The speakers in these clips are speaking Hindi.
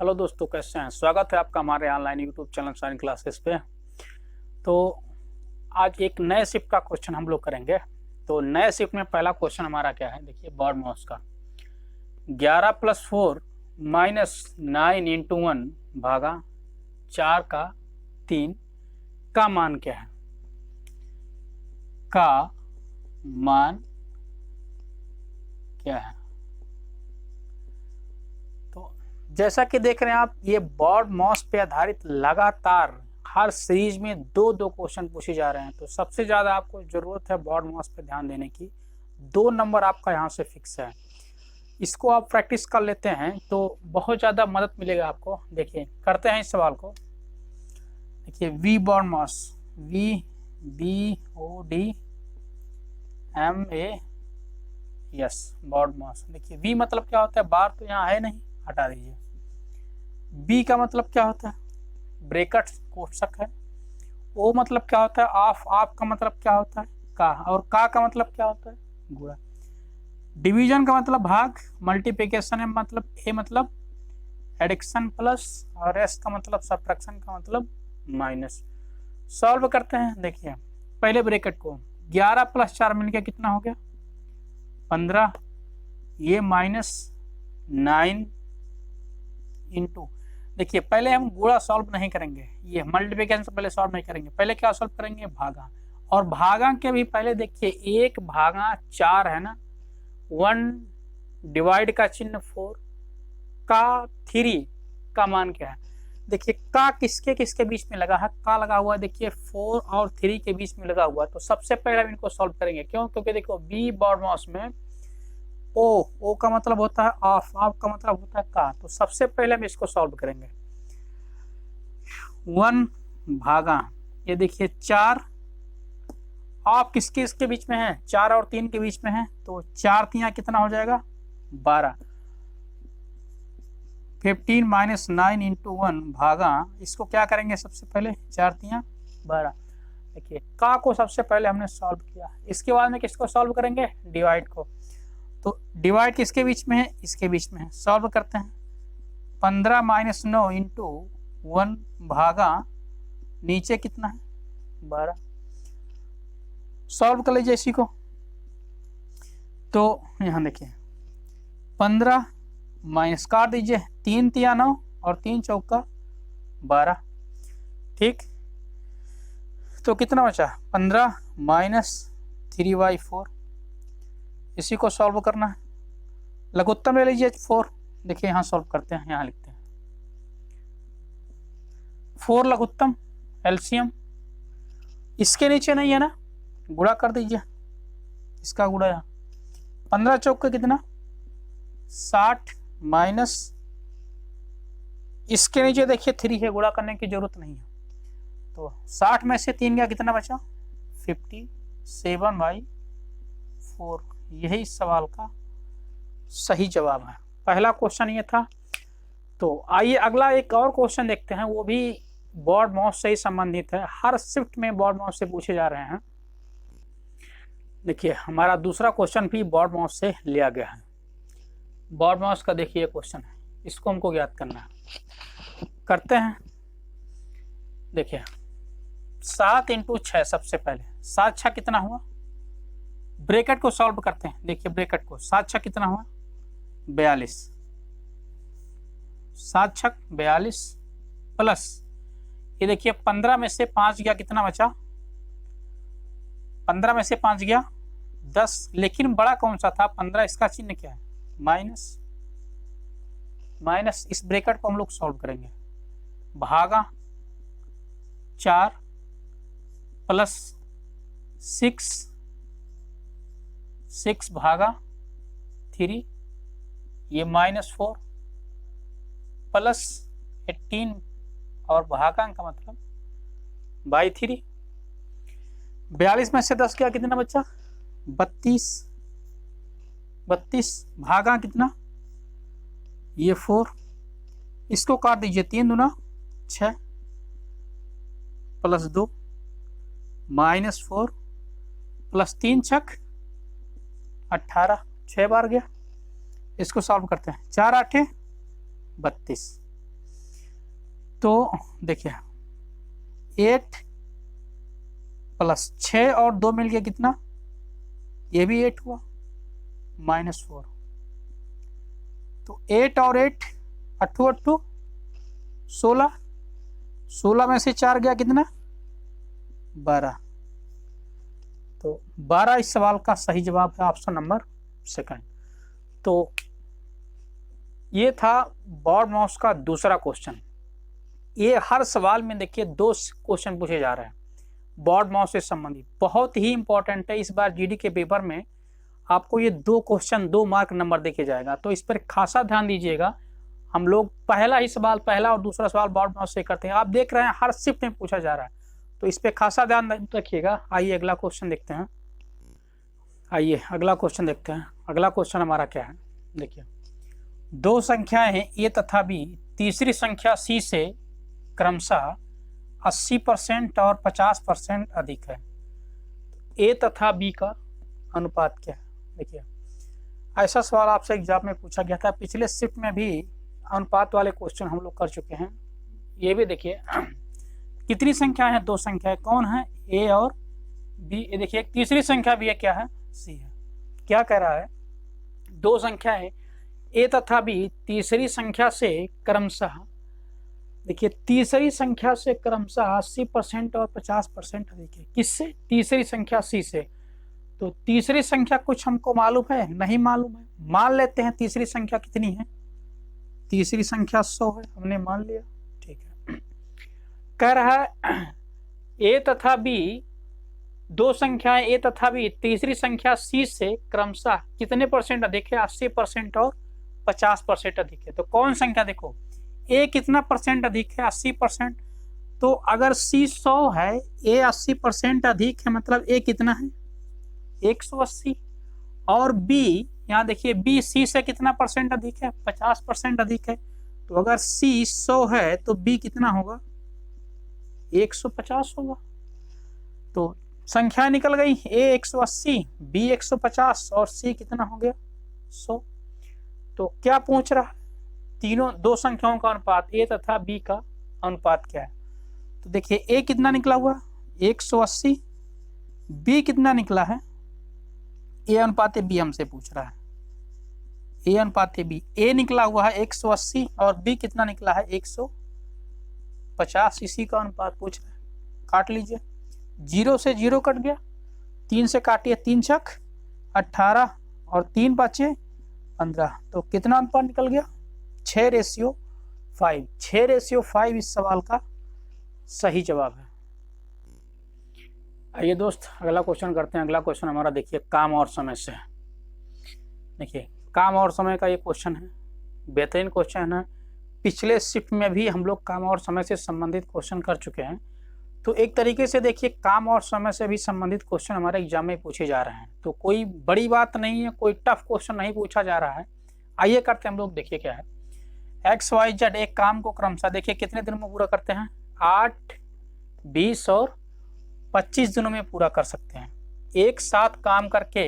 हेलो दोस्तों, कैसे हैं। स्वागत है आपका हमारे online YouTube channel sign classes पे। तो आज एक नए शिफ्ट का क्वेश्चन हम लोग करेंगे। तो नए शिफ्ट में पहला क्वेश्चन हमारा क्या है, देखिए बॉड मास का 11 + 4 - 9 × 1 भागा 4 का 3 का मान क्या है। का मान क्या है। तो जैसा कि देख रहे हैं आप, ये बॉड मास पे आधारित लगातार हर सीरीज में दो दो क्वेश्चन पूछे जा रहे हैं। तो सबसे ज्यादा आपको जरूरत है बॉड मास पे ध्यान देने की। 2 नंबर आपका यहाँ से फिक्स है, इसको आप प्रैक्टिस कर लेते हैं तो बहुत ज़्यादा मदद मिलेगा आपको। देखिए करते हैं इस सवाल को। देखिए V BODMAS, VBODMAS BODMAS. देखिए वी मतलब क्या होता है, बार तो यहाँ है नहीं, हटा दीजिए। बी का मतलब क्या होता है, ब्रैकेट कोष्ठक है। ओ मतलब क्या होता है, ऑफ। ऑफ का मतलब क्या होता है, का। और का मतलब क्या होता है, गुणा। डिवीजन का मतलब भाग, मल्टीप्लिकेशन मतलब ए मतलब एडिक्शन प्लस, और एस का मतलब सब्ट्रैक्शन का मतलब माइनस। सॉल्व करते हैं। देखिए पहले ब्रैकेट को 11 + 4 मिलकर कितना हो गया, 15। ये -9 इंटू, देखिए पहले हम गुणा सॉल्व नहीं करेंगे, ये मल्टीप्लिकेशन से पहले सॉल्व नहीं करेंगे। पहले क्या सॉल्व करेंगे, भागा। और भागा के भी पहले देखिए 1/4 है ना, 1 डिवाइड का चिन्ह 4 का 3 का मान क्या है। देखिए का किसके किसके बीच में लगा है, का लगा हुआ है देखिए 4 और 3 के बीच में लगा हुआ है। तो सबसे पहले हम इनको सॉल्व करेंगे। क्यों, क्योंकि देखो बी बॉड मास में ओ का मतलब होता है ऑफ, ऑफ का मतलब होता है का। तो सबसे पहले हम इसको सॉल्व करेंगे। 1 भागा, ये देखिए 4, ऑफ किसके इसके बीच में है, 4 और 3 के बीच में है। तो 4 3 कितना हो जाएगा, 12। 15 - 9 × 1 भागा, इसको क्या करेंगे सबसे पहले, 4 3 12। देखिए का को सबसे पहले हमने सॉल्व किया, इसके बाद में किसको सॉल्व करेंगे, डिवाइड को। तो डिवाइड किसके बीच में है, इसके बीच में है। सॉल्व करते हैं। 15 - 9 × 1 भागा, नीचे कितना है, 12। सॉल्व कर लीजिए इसी को। तो यहाँ देखिए 15 माइनस काट दीजिए, 3 3 9 और 3 चौका 12। ठीक, तो कितना बचा, 15 - 3/4। इसी को सॉल्व करना है। लघुत्तम ले लीजिए 4। देखिए यहाँ सॉल्व करते हैं, यहाँ लिखते हैं 4 लघुत्तम एलसीएम। इसके नीचे नहीं है ना, गुणा कर दीजिए, इसका गुणा यहाँ 15 चौक का कितना, 60 माइनस, इसके नीचे देखिए 3 है, गुणा करने की जरूरत नहीं है। तो 60 में से 3 गया, कितना बचा, 57/4। यही सवाल का सही जवाब है। पहला क्वेश्चन ये था। तो आइए अगला एक और क्वेश्चन देखते हैं, वो भी बॉड मास से ही संबंधित है। हर शिफ्ट में बॉड मास से पूछे जा रहे हैं। देखिए हमारा दूसरा क्वेश्चन भी बॉड मास से लिया गया है। बॉड मास का देखिए क्वेश्चन है, इसको हमको ज्ञात करना है। करते हैं। देखिए 7 × 6 सबसे पहले, 7 6 कितना हुआ, ब्रैकेट को सॉल्व करते हैं। देखिए ब्रैकेट को, 7 6 कितना हुआ, 42। 7 6 42 प्लस, ये देखिए 15 में से 5 गया, कितना बचा, 15 में से 5 गया 10। लेकिन बड़ा कौन सा था, 15, इसका चिन्ह क्या है, माइनस। माइनस, इस ब्रैकेट को हम लोग सॉल्व करेंगे। भागा 4 प्लस 6 भागा 3, ये -4 प्लस 18 और भागांक का मतलब /3। 42 में से 10 गया, कितना बचा, 32। 32 भागा कितना, ये 4। इसको काट दीजिए, 3 दूना 6 प्लस 2 -4 प्लस 3 छक 18, 6 बार गया। इसको सॉल्व करते हैं, 4 8 32। तो देखिए 8 प्लस 6 और 2 मिल गया कितना, ये भी 8 हुआ, -4। तो 8 और 8 8 8 16, 16 में से 4 गया कितना, 12। तो 12 इस सवाल का सही जवाब है, ऑप्शन नंबर सेकंड। तो ये था बॉर्ड माउस का दूसरा क्वेश्चन। ये हर सवाल में देखिए 2 क्वेश्चन पूछे जा रहे हैं बॉर्ड माउस से संबंधित, बहुत ही इंपॉर्टेंट है। इस बार जीडी के पेपर में आपको ये 2 क्वेश्चन 2 मार्क नंबर देके जाएगा, तो इस पर खासा ध्यान दीजिएगा। हम लोग पहला ही सवाल, पहला और दूसरा सवाल बॉर्ड माउस से करते हैं। आप देख रहे हैं हर शिफ्ट में पूछा जा रहा है, तो इस पर खासा ध्यान रखिएगा। आइए अगला क्वेश्चन देखते हैं। आइए अगला क्वेश्चन देखते हैं। अगला क्वेश्चन हमारा क्या है, देखिए 2 संख्याएं हैं ए तथा बी, तीसरी संख्या सी से क्रमशः 80% और 50% अधिक है। ए तथा बी का अनुपात क्या है? देखिए ऐसा सवाल आपसे एग्जाम में पूछा गया था, पिछले शिफ्ट में भी अनुपात वाले क्वेश्चन हम लोग कर चुके हैं। ये भी देखिए कितनी संख्या है, 2 संख्या है, कौन है, ए और बी। ये देखिए एक तीसरी संख्या भी है, क्या है, सी है। क्या कह रहा है, 2 संख्या है ए तथा बी, तीसरी संख्या से क्रमशः, देखिए तीसरी संख्या से क्रमशः 80% और 50% अधिक है। किससे? तीसरी संख्या सी से। तो तीसरी संख्या कुछ हमको मालूम है, नहीं मालूम है, मान लेते हैं तीसरी संख्या कितनी है, तीसरी संख्या 100 है, हमने मान लिया, ठीक है। कह रहा है ए तथा बी, 2 संख्याएं ए तथा बी, तीसरी संख्या सी से क्रमशः कितने परसेंट अधिक है, 80% और 50% अधिक है। तो कौन संख्या, देखो ए कितना परसेंट अधिक है, 80%। तो अगर सी 100 है, ए 80% अधिक है, मतलब ए कितना है, 180। और बी, यहाँ देखिए बी सी से कितना परसेंट अधिक है, 50% अधिक है। तो अगर सी 100 है तो बी कितना होगा, 150 होगा। तो संख्या निकल गई, ए 180, बी 150 और सी कितना हो गया, 100। तो क्या पूछ रहा है, तीनों 2 संख्याओं का अनुपात, ए तथा बी का अनुपात क्या है। तो देखिए ए कितना निकला हुआ, 180, बी कितना निकला है, ए अनुपात बी हमसे पूछ रहा है, ए अनुपात बी, ए निकला हुआ है 180 और बी कितना निकला है 150, इसी का अनुपात पूछ रहा है। काट लीजिए, 0 से 0 कट गया, 3 से काटिए, 3 छक 18 और 3 बचे 15। तो कितना अनुपात निकल गया, 6:5। 6:5 इस सवाल का सही जवाब है। आइए दोस्त अगला क्वेश्चन करते हैं। अगला क्वेश्चन हमारा देखिए काम और समय से। देखिए काम और समय का ये क्वेश्चन है, बेहतरीन क्वेश्चन है। पिछले शिफ्ट में भी हम लोग काम और समय से संबंधित क्वेश्चन कर चुके हैं। तो एक तरीके से देखिए काम और समय से भी संबंधित क्वेश्चन हमारे एग्जाम में पूछे जा रहे हैं, तो कोई बड़ी बात नहीं है, कोई टफ क्वेश्चन नहीं पूछा जा रहा है। आइए करते हैं हम लोग, देखिए क्या है, XYZ एक काम को क्रमशः देखिए कितने दिनों में पूरा करते हैं, 8, 20 और 25 दिनों में पूरा कर सकते हैं। एक साथ काम करके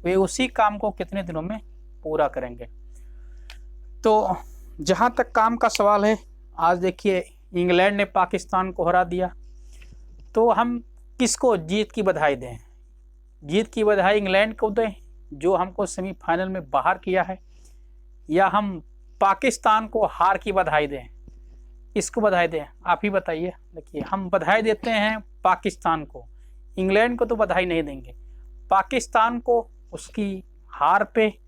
वे उसी काम को कितने दिनों में पूरा करेंगे। तो जहाँ तक काम का सवाल है, आज देखिए इंग्लैंड ने पाकिस्तान को हरा दिया, तो हम किसको जीत की बधाई दें, जीत की बधाई इंग्लैंड को दें जो हमको सेमीफाइनल में बाहर किया है, या हम पाकिस्तान को हार की बधाई दें, किसको बधाई दें, आप ही बताइए। देखिए हम बधाई देते हैं पाकिस्तान को, इंग्लैंड को तो बधाई नहीं देंगे। पाकिस्तान को उसकी हार पे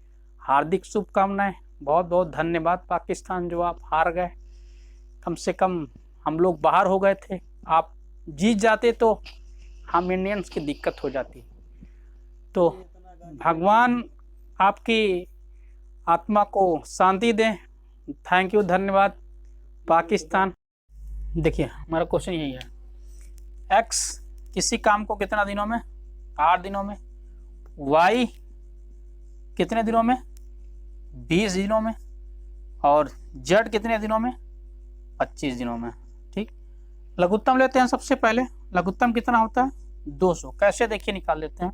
हार्दिक शुभकामनाएं, बहुत बहुत धन्यवाद पाकिस्तान, जो आप हार गए। कम से कम हम लोग बाहर हो गए थे, आप जीत जाते तो हम इंडियंस की दिक्कत हो जाती। तो भगवान आपकी आत्मा को शांति दें। थैंक यू, धन्यवाद पाकिस्तान। देखिए हमारा क्वेश्चन यही है, X किसी काम को कितना दिनों में, 8 दिनों में, Y कितने दिनों में, 20 दिनों में, और Z कितने दिनों में, 25 दिनों में। ठीक, लघुत्तम लेते हैं। सबसे पहले लघुत्तम कितना होता है, 200। कैसे देखिए निकाल लेते हैं,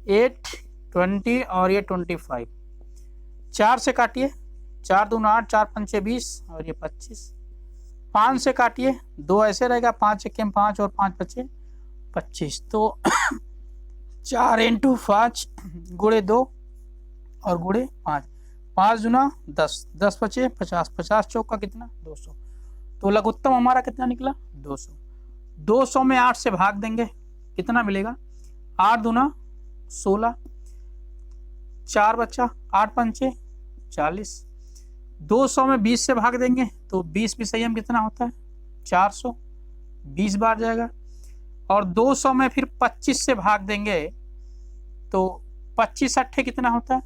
8, 20 और ये 25, 4 से काटिए, 4 दूना 8, 4 पंचे 20 और ये 25। 5 से काटिए, 2 ऐसे रहेगा, 5 1 5 और 5 बचे 25, तो 4 × 5 × 2 और × 5, 5 दूना 10, 10 बचे 50, 50 चौक का कितना 200, तो लघुत्तम हमारा कितना निकला 200। 200 में 8 से भाग देंगे, कितना मिलेगा 8 दूना 16, 4 बचा, 8 पंचे 40, 200 में 20 से भाग देंगे तो 20 विषयम कितना होता है 400, 20 बार जाएगा, और 200 में फिर 25 से भाग देंगे तो 25 अट्ठे कितना होता है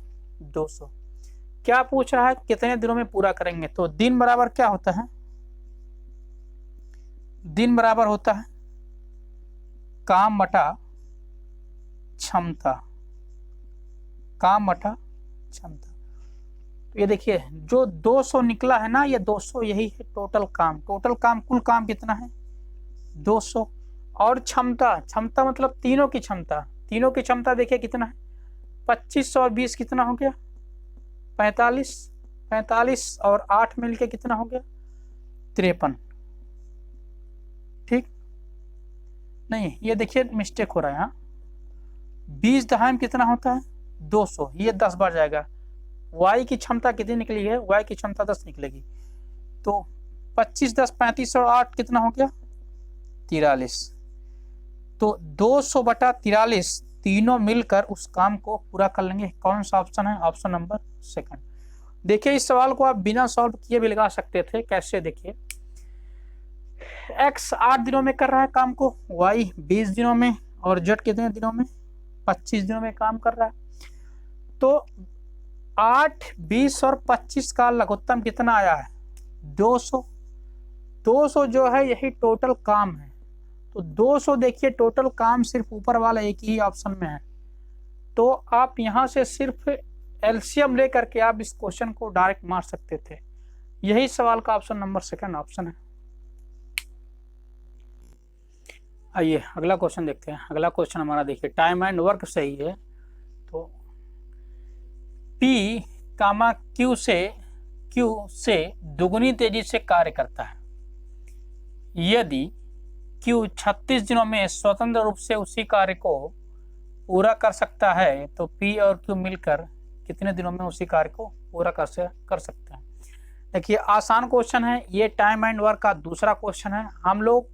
200। क्या पूछ रहा है कितने दिनों में पूरा करेंगे, तो दिन बराबर क्या होता है, दिन बराबर होता है काम बटा क्षमता, काम बटा क्षमता। तो ये देखिए जो 200 निकला है ना, ये 200 यही है टोटल काम, टोटल काम कुल काम कितना है 200, और क्षमता, क्षमता मतलब तीनों की क्षमता, तीनों की क्षमता देखिए कितना है 25 और 20 कितना हो गया 45, 45 और 8 मिलके कितना हो गया 53। ठीक नहीं, ये देखिए मिस्टेक हो रहा है यहाँ, 20 दहाई में कितना होता है 200, ये 10 बार जाएगा, y की क्षमता कितनी निकली है, y की क्षमता 10 निकलेगी, तो 25 10 35 और 8 कितना हो गया 43, तो 200 बटा 43 तीनों मिलकर उस काम को पूरा कर लेंगे। कौन सा ऑप्शन है, ऑप्शन नंबर सेकंड। देखिए इस सवाल को आप बिना सॉल्व किए भी लगा सकते थे, कैसे देखिए x 8 दिनों में कर रहा है काम को, y 20 दिनों में, और z कितने दिनों में 25 दिनों में काम कर रहा है, तो 8 20 और 25 का लघुत्तम कितना आया है 200, 200 जो है यही टोटल काम है, तो 200 देखिए टोटल काम सिर्फ ऊपर वाला एक ही ऑप्शन में है, तो आप यहां से सिर्फ एलसीएम ले करके आप इस क्वेश्चन को डायरेक्ट मार सकते थे, यही सवाल का ऑप्शन नंबर सेकंड ऑप्शन है। आइए अगला क्वेश्चन देखते हैं। अगला क्वेश्चन हमारा देखिए टाइम एंड वर्क सही है, तो P, Q से दुगुनी तेजी से कार्य करता है, यदि Q 36 दिनों में स्वतंत्र रूप से उसी कार्य को पूरा कर सकता है तो P और Q मिलकर कितने दिनों में उसी कार्य को पूरा कर सकते हैं। देखिए आसान क्वेश्चन है ये, टाइम एंड वर्क का दूसरा क्वेश्चन है। हम लोग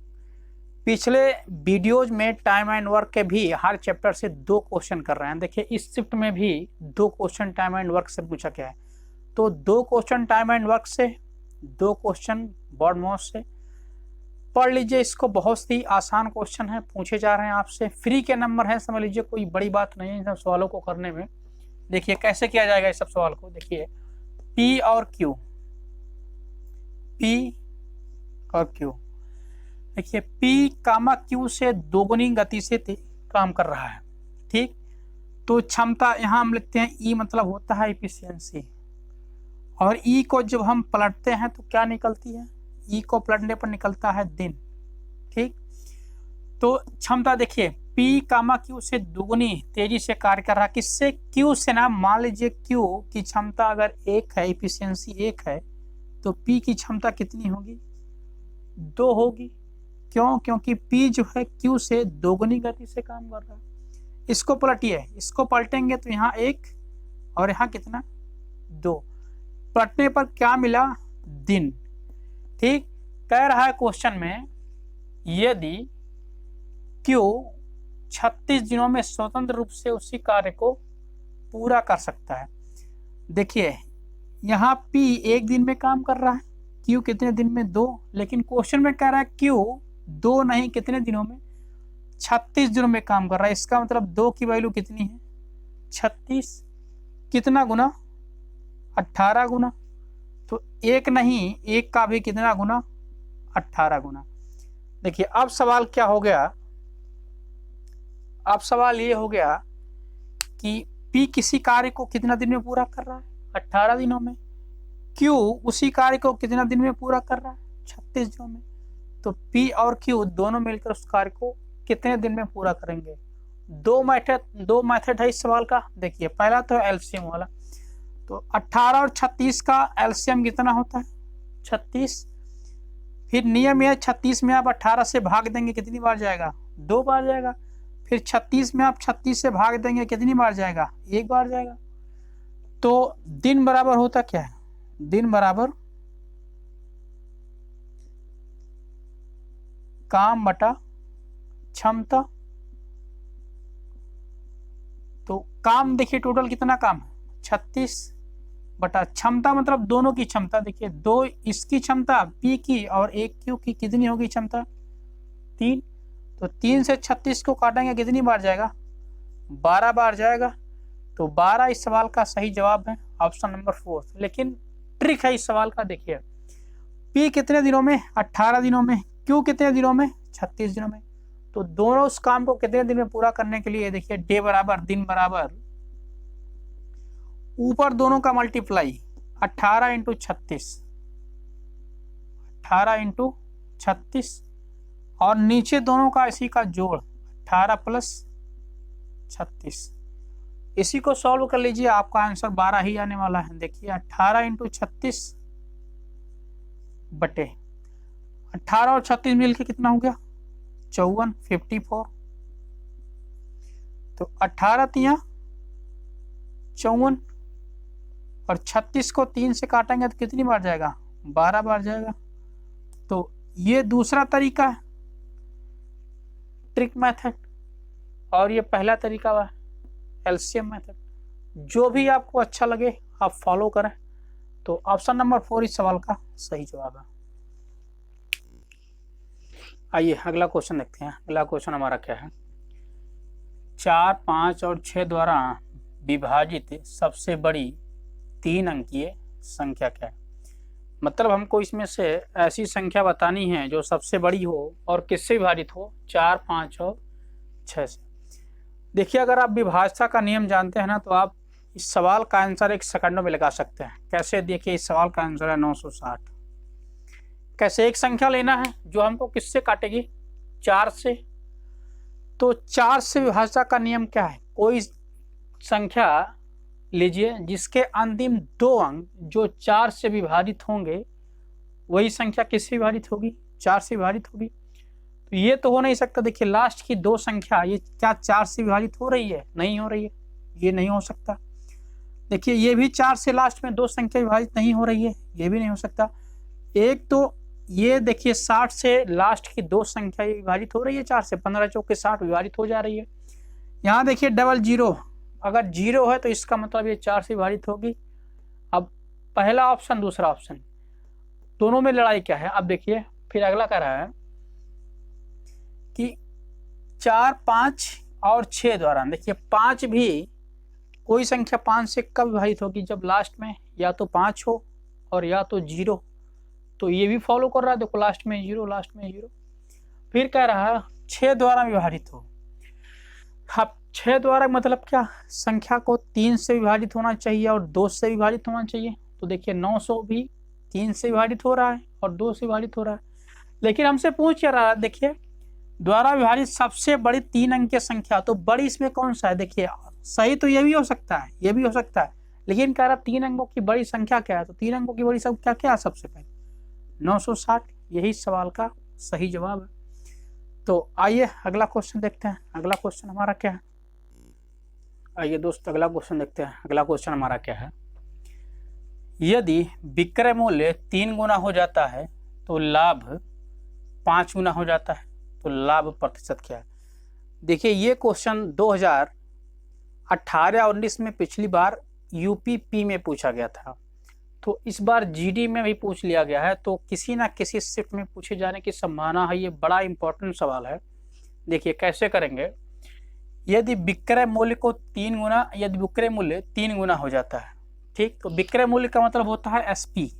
पिछले वीडियोज में टाइम एंड वर्क के भी हर चैप्टर से 2 क्वेश्चन कर रहे हैं। देखिए इस शिफ्ट में भी 2 क्वेश्चन टाइम एंड वर्क से पूछा गया है, तो 2 क्वेश्चन टाइम एंड वर्क से, 2 क्वेश्चन बॉर्ड मॉस से पढ़ लीजिए। इसको बहुत ही आसान क्वेश्चन है, पूछे जा रहे हैं आपसे, फ्री के नंबर है, समझ लीजिए कोई बड़ी बात नहीं है इन सब सवालों को करने में। देखिए कैसे किया जाएगा इस सब सवाल को, देखिए P और Q, P और Q, देखिए P, Q से दोगुनी गति से काम कर रहा है, ठीक, तो क्षमता यहाँ हम लिखते हैं E मतलब होता है एफिशिएंसी, और E को जब हम पलटते हैं तो क्या निकलती है, E को पलटने पर निकलता है दिन, ठीक। तो क्षमता देखिए P, Q से दुगुनी तेजी से कार्य कर रहा है, किससे Q से ना, मान लीजिए Q की क्षमता अगर 1 है, एफिशिएंसी 1 है, तो P की क्षमता कितनी होगी 2 होगी, क्यों, क्योंकि P जो है Q से दोगुनी गति से काम कर रहा है। इसको पलटिए, इसको पलटेंगे तो यहाँ 1 और यहाँ कितना 2, पलटने पर क्या मिला दिन, ठीक। कह रहा है क्वेश्चन में यदि Q 36 दिनों में स्वतंत्र रूप से उसी कार्य को पूरा कर सकता है। देखिए यहाँ P 1 दिन में काम कर रहा है, Q कितने दिन में 2, लेकिन क्वेश्चन में कह रहा है Q 2 नहीं कितने दिनों में 36 दिनों में काम कर रहा है। इसका मतलब 2 की वैल्यू कितनी है 36, कितना गुना 18 गुना, तो 1 नहीं 1 का भी कितना गुना 18 गुना। देखिए अब सवाल क्या हो गया, अब सवाल ये हो गया कि P किसी कार्य को कितना दिन में पूरा कर रहा है 18 दिनों में, Q उसी कार्य को कितना दिन में पूरा कर रहा है 36 दिनों में, तो P और Q दोनों मिलकर उस कार्य को कितने दिन में पूरा करेंगे। 2 मेथड है इस सवाल का। देखिए पहला तो एलसीएम वाला, तो 18 और 36 का एलसीएम कितना होता है 36, फिर नियम यह 36 में आप 18 से भाग देंगे कितनी बार जाएगा, 2 बार जाएगा। फिर 36 में आप 36 से भाग देंगे कितनी बार जाएगा, 1 बार जाएगा। तो दिन बराबर होता क्या है, दिन बराबर काम बटा क्षमता। तो काम देखिए टोटल कितना काम है, 36 बटा क्षमता मतलब दोनों की क्षमता। देखिए 2 इसकी क्षमता P की और 1 Q की कितनी होगी क्षमता, 3। तो 3 से 36 को काटेंगे कितनी बार जाएगा, 12 बार जाएगा। तो 12 इस सवाल का सही जवाब है, ऑप्शन नंबर 4। लेकिन ट्रिक है इस सवाल का, देखिए P कितने दिनों में, 18 दिनों में, Q कितने दिनों में, 36 दिनों में। तो दोनों उस काम को कितने दिन में पूरा करने के लिए देखिए डे बराबर दिन बराबर ऊपर दोनों का मल्टीप्लाई 18 इंटू 36, 18 इंटू 36 और नीचे दोनों का इसी का जोड़ 18 प्लस 36। इसी को सॉल्व कर लीजिए, आपका आंसर 12 ही आने वाला है। देखिए 18 इंटू 36 बटे 18 और 36 मिलके कितना हो गया, 54, 54। तो 18 तिया 54 और 36 को 3 से काटेंगे तो कितनी बार जाएगा, 12 बार जाएगा। तो ये दूसरा तरीका है ट्रिक मेथड, और ये पहला तरीका है एलसीएम मेथड। जो भी आपको अच्छा लगे आप फॉलो करें। तो ऑप्शन नंबर 4 इस सवाल का सही जवाब है। आइए अगला क्वेश्चन देखते हैं। अगला क्वेश्चन हमारा क्या है, 4, 5 और 6 द्वारा विभाजित सबसे बड़ी 3 अंकीय संख्या क्या है। मतलब हमको इसमें से ऐसी संख्या बतानी है जो सबसे बड़ी हो और किससे विभाजित हो, 4, 5 और 6 से। देखिए अगर आप विभाज्यता का नियम जानते हैं ना तो आप इस सवाल का आंसर 1 सेकंडों में लगा सकते हैं। कैसे, देखिए इस सवाल का आंसर है 960। कैसे, एक संख्या लेना है जो हमको किससे काटेगी, 4 से। तो 4 से विभाज्यता का नियम क्या है, कोई संख्या लीजिए जिसके अंतिम 2 अंक जो 4 से विभाजित होंगे वही संख्या किससे विभाजित होगी, 4 से विभाजित होगी। तो ये तो हो नहीं सकता। देखिए लास्ट की 2 संख्या ये क्या 4 से विभाजित हो रही है, नहीं हो रही है, ये नहीं हो सकता। देखिए ये भी 4 से लास्ट में 2 संख्या विभाजित नहीं हो रही है, ये भी नहीं हो सकता। एक तो ये देखिए 60 से लास्ट की 2 संख्या विभाजित हो रही है 4 से, 15 चौके 60 विभाजित हो जा रही है। यहाँ देखिए डबल जीरो, अगर जीरो है तो इसका मतलब ये 4 से विभाजित होगी। अब पहला ऑप्शन दूसरा ऑप्शन दोनों में लड़ाई क्या है। अब देखिए फिर अगला कह रहा है कि 4, 5 और 6 द्वारा, देखिए 5 भी कोई संख्या 5 से कब विभाजित होगी, जब लास्ट में या तो 5 हो और या तो 0। तो ये भी फॉलो कर रहा है, देखो लास्ट में 0, लास्ट में 0। फिर कह रहा है 6 द्वारा विभाजित हो। अब 6 द्वारा मतलब क्या, संख्या को 3 से विभाजित होना चाहिए और 2 से विभाजित होना चाहिए। तो देखिए 900 भी 3 से विभाजित हो रहा है और 2 से विभाजित हो रहा है। लेकिन हमसे पूछ क्या रहा है, देखिए द्वारा विभाजित सबसे बड़ी 3 अंकीय संख्या, तो बड़ी इसमें कौन सा है। देखिए सही तो ये भी हो सकता है, ये भी हो सकता है, लेकिन कह रहा 3 अंकों की बड़ी संख्या क्या है। तो 3 अंकों की बड़ी संख्या क्या है, सबसे पहले 960, यही सवाल का सही जवाब है। तो आइए अगला क्वेश्चन देखते हैं। अगला क्वेश्चन हमारा क्या है, आइए दोस्त अगला क्वेश्चन देखते हैं। अगला क्वेश्चन हमारा क्या है, यदि विक्रय मूल्य 3 गुना हो जाता है तो लाभ 5 गुना हो जाता है, तो लाभ प्रतिशत क्या है। देखिए ये क्वेश्चन 2018 और 19 में पिछली बार यूपीपी में पूछा गया था, तो इस बार जीडी में भी पूछ लिया गया है। तो किसी ना किसी शिफ्ट में पूछे जाने की संभावना है, ये बड़ा इंपॉर्टेंट सवाल है। देखिए कैसे करेंगे, यदि विक्रय मूल्य को 3 गुना, यदि विक्रय मूल्य 3 गुना हो जाता है, ठीक, तो विक्रय मूल्य का मतलब होता है एसपी,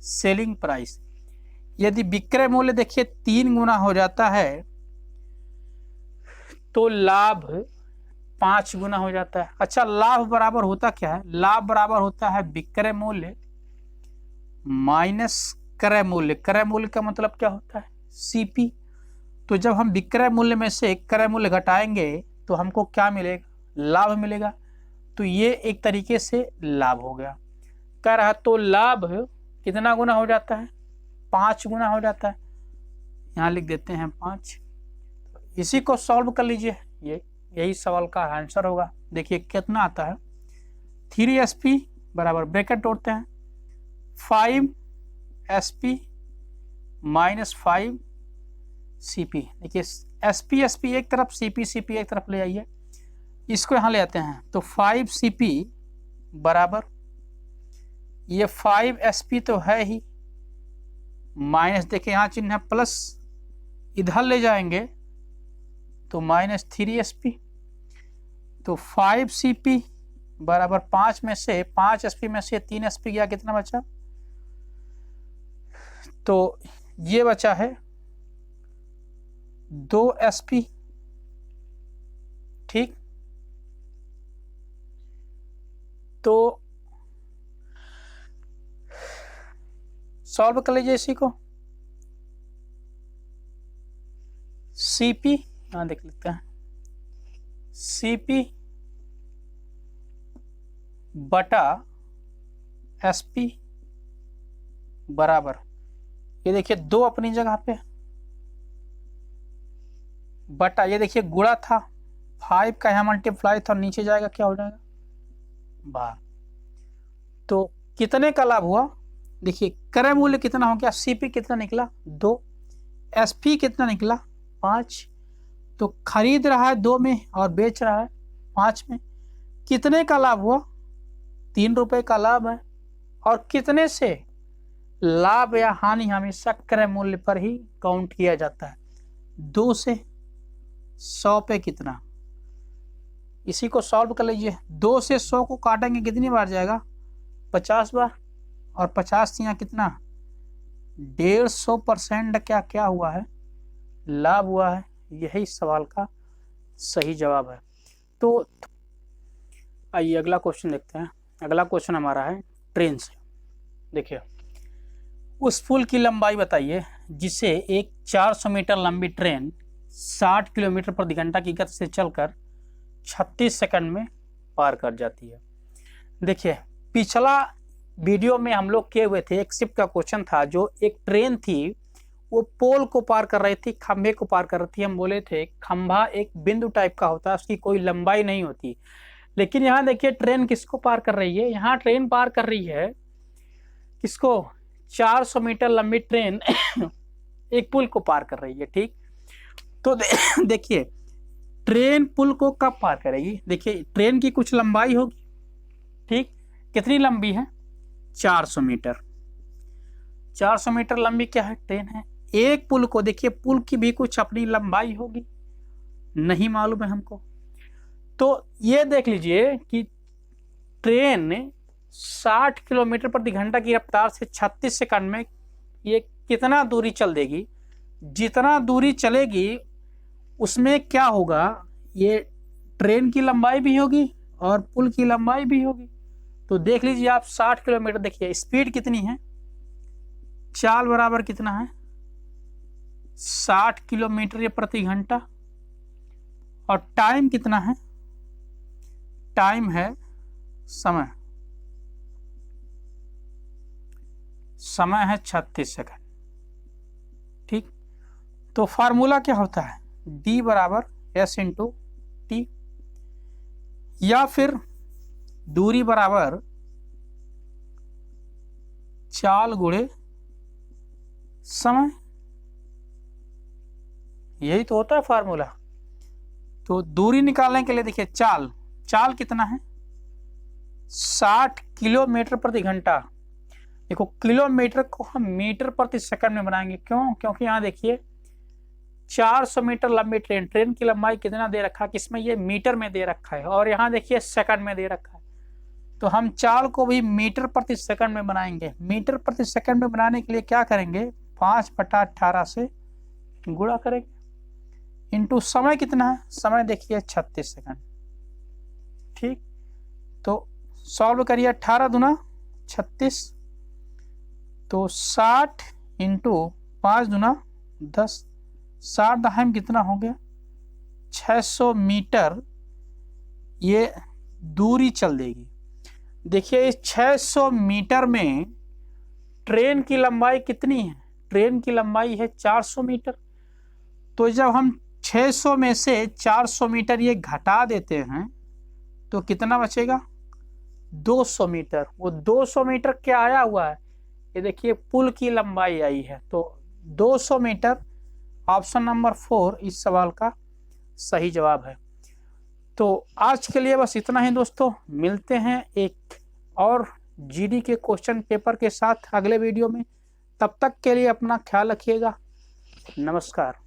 सेलिंग प्राइस। यदि विक्रय मूल्य देखिए 3 गुना हो जाता है तो लाभ 5 गुना हो जाता है। अच्छा लाभ बराबर होता क्या है, लाभ बराबर होता है विक्रय मूल्य माइनस क्रय मूल्य। क्रय मूल्य का मतलब क्या होता है, सीपी। तो जब हम विक्रय मूल्य में से क्रय मूल्य घटाएंगे तो हमको क्या मिलेगा, लाभ मिलेगा। तो ये एक तरीके से लाभ हो गया। कह रहा तो लाभ कितना गुना हो जाता है, 5 गुना हो जाता है, यहाँ लिख देते हैं 5। इसी को सॉल्व कर लीजिए, यही सवाल का आंसर होगा। देखिए कितना आता है, 3sp बराबर ब्रैकेट तोड़ते हैं 5sp माइनस 5cp। देखिए sp एक तरफ, cp एक तरफ ले आइए, इसको यहाँ ले आते हैं तो 5cp बराबर ये 5sp तो है ही, माइनस देखिए यहाँ चिन्ह है प्लस, इधर ले जाएंगे तो माइनस 3sp। तो 5cp बराबर 5 में से 5sp में से 3sp गया, कितना बचा, तो ये बचा है 2sp। ठीक, तो सॉल्व कर लीजिए इसी को। cp यहाँ देख लेते हैं, cp बटा sp बराबर, ये देखिए 2 अपनी जगह पे, बटा ये देखिए गुणा था, 5 का यहाँ मल्टीप्लाई था, नीचे जाएगा क्या हो जाएगा बाहर। तो कितने का लाभ हुआ, देखिए क्रय मूल्य कितना हो गया, cp कितना निकला 2, sp कितना निकला 5। तो खरीद रहा है 2 में और बेच रहा है 5 में, कितने का लाभ हुआ, 3 रुपए का लाभ है। और कितने से लाभ या हानि हमेशा क्रय मूल्य पर ही काउंट किया जाता है, 2 से 100 पे कितना, इसी को सॉल्व कर लीजिए। 2 से 100 को काटेंगे कितनी बार जाएगा, 50 बार, और 50 यहाँ कितना 150% क्या क्या हुआ है, लाभ हुआ है। यही सवाल का सही जवाब है। तो आइए अगला क्वेश्चन देखते हैं। अगला क्वेश्चन हमारा है ट्रेन से। देखिए उस पुल की लंबाई बताइए जिसे एक 400 मीटर लंबी ट्रेन 60 किलोमीटर प्रति घंटा की गति से चलकर 36 सेकंड में पार कर जाती है। देखिए पिछला वीडियो में हम लोग किए हुए थे, एक शिफ्ट का क्वेश्चन था, जो एक ट्रेन थी वो पोल को पार कर रही थी, खंभे को पार कर रही थी। हम बोले थे खंभा एक बिंदु टाइप का होता है, उसकी कोई लंबाई नहीं होती। लेकिन यहाँ देखिए ट्रेन किसको पार कर रही है, यहाँ ट्रेन पार कर रही है किसको, 400 मीटर लंबी ट्रेन एक पुल को पार कर रही है। ठीक, तो देखिए ट्रेन पुल को कब पार करेगी, देखिए ट्रेन की कुछ लंबाई होगी। ठीक, कितनी लंबी है, 400 मीटर। 400 मीटर लंबी क्या है, ट्रेन है। एक पुल को देखिए, पुल की भी कुछ अपनी लंबाई होगी, नहीं मालूम है हमको। तो ये देख लीजिए कि ट्रेन 60 किलोमीटर प्रति घंटा की रफ्तार से 36 सेकंड में ये कितना दूरी चल देगी। जितना दूरी चलेगी उसमें क्या होगा, ये ट्रेन की लंबाई भी होगी और पुल की लंबाई भी होगी। तो देख लीजिए आप 60 किलोमीटर, देखिए स्पीड कितनी है, चाल बराबर कितना है 60 किलोमीटर प्रति घंटा, और टाइम कितना है, टाइम है समय, समय है 36 सेकंड। ठीक, तो फार्मूला क्या होता है, d बराबर s इंटू टी, या फिर दूरी बराबर चाल गुणे समय, यही तो होता है फार्मूला। तो दूरी निकालने के लिए देखिए चाल कितना है 60 किलोमीटर प्रति घंटा। देखो किलोमीटर को हम मीटर प्रति सेकंड में बनाएंगे, क्यों, क्योंकि यहाँ देखिए 400 मीटर लंबी ट्रेन की लंबाई कितना दे रखा है, किसमें, ये मीटर में दे रखा है, और यहाँ देखिए सेकंड में दे रखा है। तो हम चाल को भी मीटर प्रति सेकंड में बनाएंगे। मीटर प्रति सेकंड में बनाने के लिए क्या करेंगे, 5/18 से गुणा करेंगे, इंटू समय कितना है, समय देखिए 36 सेकंड। ठीक, तो सॉल्व करिए, 18 दूना 36, तो 60 इंटू 5 दूना 10, 60 दहाई कितना हो गया 600 मीटर ये दूरी चल देगी। देखिए इस 600 मीटर में ट्रेन की लंबाई कितनी है, ट्रेन की लंबाई है 400 मीटर। तो जब हम 600 में से 400 मीटर ये घटा देते हैं तो कितना बचेगा? 200 मीटर। वो 200 मीटर क्या आया हुआ है? ये देखिए पुल की लंबाई आई है। तो 200 मीटर ऑप्शन नंबर 4 इस सवाल का सही जवाब है। तो आज के लिए बस इतना ही दोस्तों, मिलते हैं एक और जीडी के क्वेश्चन पेपर के साथ अगले वीडियो में। तब तक के लिए अपना ख्याल रखिएगा। नमस्कार।